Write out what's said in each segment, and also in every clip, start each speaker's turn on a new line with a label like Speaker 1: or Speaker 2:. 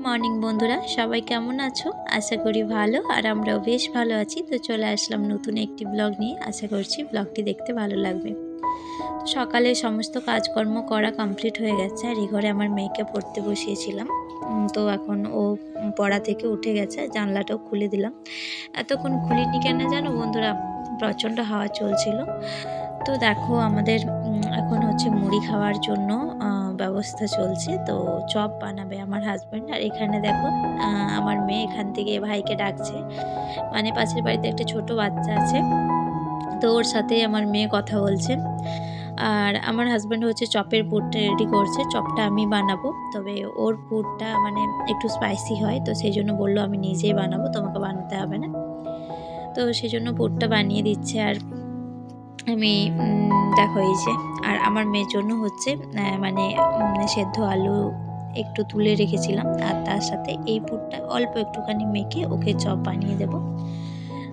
Speaker 1: Morning বন্ধুরা, সবাই কেমন আছো? আশা করি ভালো, আর আমরাও বেশ ভালো আছি। তো চলে আসলাম নতুন একটি ব্লগ নিয়ে। আশা করছি ব্লগটি দেখতে ভালো লাগবে। তো সকালে সমস্ত কাজকর্ম করা কমপ্লিট হয়ে গেছে, আর এই ঘরে আমার মেয়েকে পড়তে বসিয়েছিলাম। তো এখন ও পড়া থেকে উঠে গেছে, জানলাটাও খুলে দিলাম। এতক্ষণ খুলিনি কেন জানো বন্ধুরা, প্রচণ্ড হাওয়া চলছিল। তো দেখো আমাদের এখন হচ্ছে মুড়ি খাওয়ার জন্য ব্যবস্থা চলছে। তো চপ বানাবে আমার হাজব্যান্ড, আর এখানে দেখো আমার মেয়ে এখান থেকে ভাইকে ডাকছে। মানে পাশের বাড়িতে একটা ছোট বাচ্চা আছে, তো ওর সাথে আমার মেয়ে কথা বলছে। আর আমার হাজব্যান্ড হচ্ছে চপের পুরটা রেডি করছে। চপটা আমি বানাবো, তবে ওর পুরটা মানে একটু স্পাইসি হয়, তো সেই জন্য বললো আমি নিজেই বানাবো, তোমাকে বানাতে হবে না। তো সেই জন্য পুরটা বানিয়ে দিচ্ছে। আর আমি দেখো এই যে, আর আমার মেয়ের জন্য হচ্ছে মানে সেদ্ধ আলু একটু তুলে রেখেছিলাম, আর তার সাথে এই পুরটা অল্প একটুখানি মেখে ওকে চপ বানিয়ে দেব।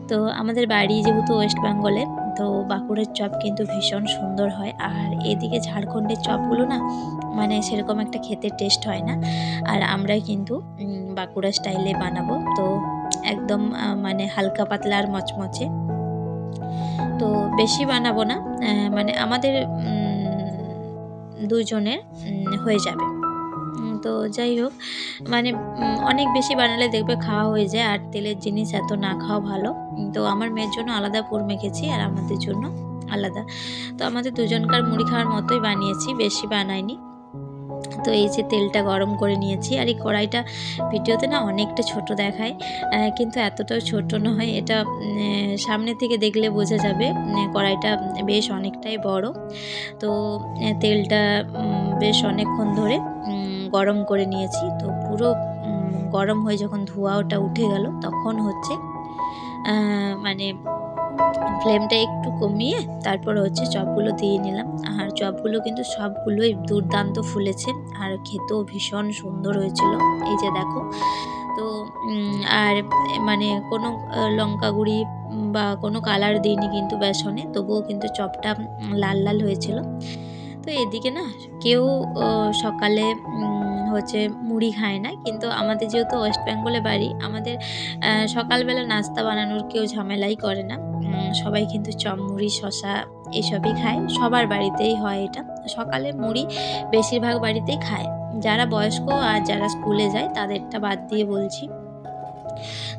Speaker 1: তো আমাদের বাড়ি যেহেতু ওয়েস্ট বেঙ্গলে, তো বাঁকুড়ার চপ কিন্তু ভীষণ সুন্দর হয়। আর এদিকে ঝাড়খণ্ডের চপগুলো না মানে সেরকম একটা খেতে টেস্ট হয় না। আর আমরা কিন্তু বাঁকুড়া স্টাইলে বানাবো, তো একদম মানে হালকা পাতলা আর মচমচে। তো বেশি বানাবো না, মানে আমাদের দুজনের হয়ে যাবে। তো যাই হোক, মানে অনেক বেশি বানালে দেখবে খাওয়া হয়ে যায়, আর তেলের জিনিস এত না খাওয়া ভালো। তো আমার মেয়ের জন্য আলাদা পুর মেখেছি, আর আমাদের জন্য আলাদা। তো আমাদের দুজনকার মুড়ি খাওয়ার মতোই বানিয়েছি, বেশি বানাইনি। তো এই যে তেলটা গরম করে নিয়েছি, আর এই কড়াইটা ভিডিওতে না অনেকটা ছোট দেখায়, কিন্তু এতটাও ছোট নয়। এটা সামনে থেকে দেখলে বোঝা যাবে কড়াইটা বেশ অনেকটাই বড়। তো তেলটা বেশ অনেকক্ষণ ধরে গরম করে নিয়েছি। তো পুরো গরম হয়ে যখন ধোঁয়াটা উঠে গেল, তখন হচ্ছে মানে ফ্লেমটা একটু কমিয়ে তারপর হচ্ছে চপগুলো দিয়ে নিলাম। আর চপগুলো কিন্তু সবগুলোই দুর্দান্ত ফুলেছে, আর খেতেও ভীষণ সুন্দর হয়েছিল। এই যে দেখো, তো আর মানে কোনো লঙ্কা গুঁড়ি বা কোনো কালার দিইনি কিন্তু বেসনে, তবুও কিন্তু চপটা লাল লাল হয়েছিল। তো এদিকে না কেউ সকালে হচ্ছে মুড়ি খায় না, কিন্তু আমাদের যেহেতু ওয়েস্ট বেঙ্গলে বাড়ি, আমাদের সকালবেলা নাস্তা বানানোর কেউ ঝামেলাই করে না। সবাই কিন্তু চপ মুড়ি শশা এসবই খায়, সবার বাড়িতেই হয় এটা। সকালে মুড়ি বেশিরভাগ বাড়িতেই খায়, যারা বয়স্ক আর যারা স্কুলে যায় তাদেরটা বাদ দিয়ে বলছি।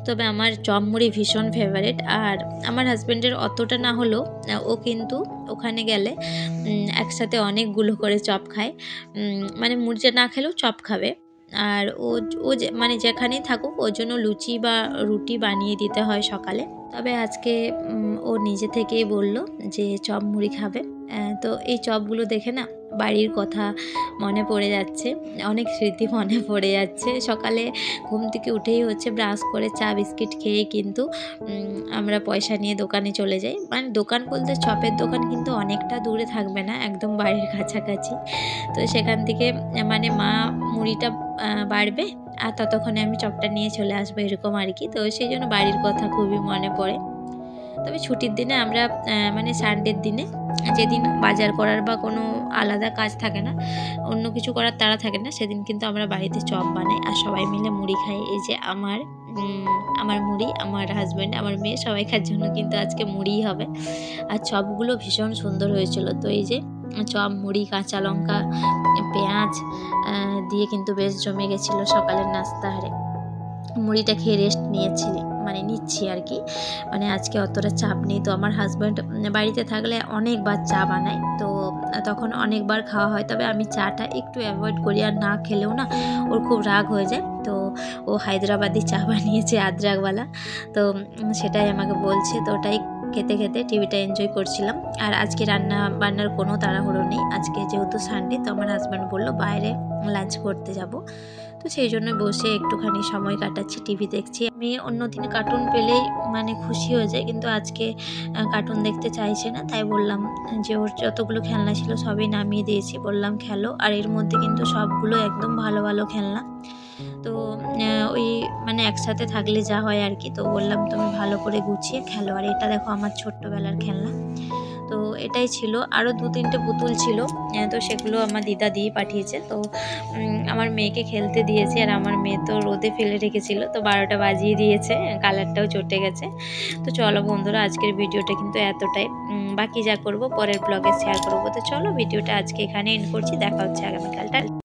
Speaker 1: তবে আমার চপ মুড়ি ভীষণ ফেভারিট। আর আমার হাজব্যান্ডের অতটা না হলেও ও কিন্তু ওখানে গেলে একসাথে অনেকগুলো করে চপ খায়, মানে মুড়িটা না খেলেও চপ খাবে। আর ও মানে যেখানেই থাকুক ওর জন্য লুচি বা রুটি বানিয়ে দিতে হয় সকালে। তবে আজকে ও নিজে থেকেই বলল যে চপ মুড়ি খাবে। তো এই চপগুলো দেখে না বাড়ির কথা মনে পড়ে যাচ্ছে, অনেক স্মৃতি মনে পড়ে যাচ্ছে। সকালে ঘুম থেকে উঠেই হচ্ছে ব্রাশ করে চা বিস্কিট খেয়ে কিন্তু আমরা পয়সা নিয়ে দোকানে চলে যাই। মানে দোকান বলতে চপের দোকান কিন্তু অনেকটা দূরে থাকবে না, একদম বাড়ির কাছাকাছি। তো সেখান থেকে মানে মা মুড়িটা বাড়বে, আর ততক্ষণে আমি চপটা নিয়ে চলে আসবো, এরকম আর কি। তো সেই জন্য বাড়ির কথা খুবই মনে পড়ে। তবে ছুটির দিনে আমরা মানে সানডের দিনে, যেদিন বাজার করার বা কোনো আলাদা কাজ থাকে না, অন্য কিছু করার তাড়া থাকে না, সেদিন কিন্তু আমরা বাড়িতে চপ বানাই আর সবাই মিলে মুড়ি খাই। এই যে আমার মুড়ি, আমার হাজব্যান্ড, আমার মেয়ে, সবাইকার জন্য কিন্তু আজকে মুড়িই হবে। আর চপগুলো ভীষণ সুন্দর হয়েছিল। তো এই যে চপ, মুড়ি, কাঁচা লঙ্কা, পেঁয়াজ দিয়ে কিন্তু বেশ জমে গেছিলো সকালের নাস্তাহারে। মুড়িটা খেয়ে রেস্ট নিচ্ছি আর কি। মানে আজকে অতটা চাপ নেই। তো আমার হাজব্যান্ড বাড়িতে থাকলে অনেকবার চা বানায়, তো তখন অনেকবার খাওয়া হয়। তবে আমি চাটা একটু অ্যাভয়েড করি, আর না খেলেও না ওর খুব রাগ হয়ে যায়। তো ও হায়দ্রাবাদি চা বানিয়েছে আদ্রাকওয়ালা, তো সেটাই আমাকে বলছে। তো ওটাই খেতে খেতে টিভিটা এনজয় করছিলাম। আর আজকে রান্না বান্নার কোনো তাড়াহুড়ো নেই, আজকে যেহেতু সানডে। তো আমার হাজব্যান্ড বললো বাইরে লাঞ্চ করতে যাব, তো সেই জন্য বসে একটুখানি সময় কাটাচ্ছি, টিভি দেখছি। আমি অন্যদিন কার্টুন পেলেই মানে খুশি হয়ে যাই, কিন্তু আজকে কার্টুন দেখতে চাইছে না। তাই বললাম যে ওর যতগুলো খেলনা ছিল সবই নামিয়ে দিয়েছি, বললাম খেলো। আর এর মধ্যে কিন্তু সবগুলো একদম ভালো ভালো খেলনা। তো ওই মানে একসাথে থাকলে যা হয় আর কি। তো বললাম তুমি ভালো করে গুছিয়ে খেলো। আর এটা দেখো আমার ছোট্টবেলার খেলনা। তো এটাই ছিল। আরও 2-3টে পুতুল ছিল, তো সেগুলো আমার দিদা দিয়ে পাঠিয়েছে। তো আমার মেয়েকে খেলতে দিয়েছি, আর আমার মেয়ে তো রোদে ফেলে রেখেছিল, তো 12টা বাজিয়ে দিয়েছে, কালারটাও চটে গেছে। তো চলো বন্ধুরা, আজকের ভিডিওটা কিন্তু এতটাই। বাকি যা করব পরের ব্লগে শেয়ার করবো। তো চলো ভিডিওটা আজকে এখানে এন্ড করছি, দেখা হচ্ছে আগামীকালটা।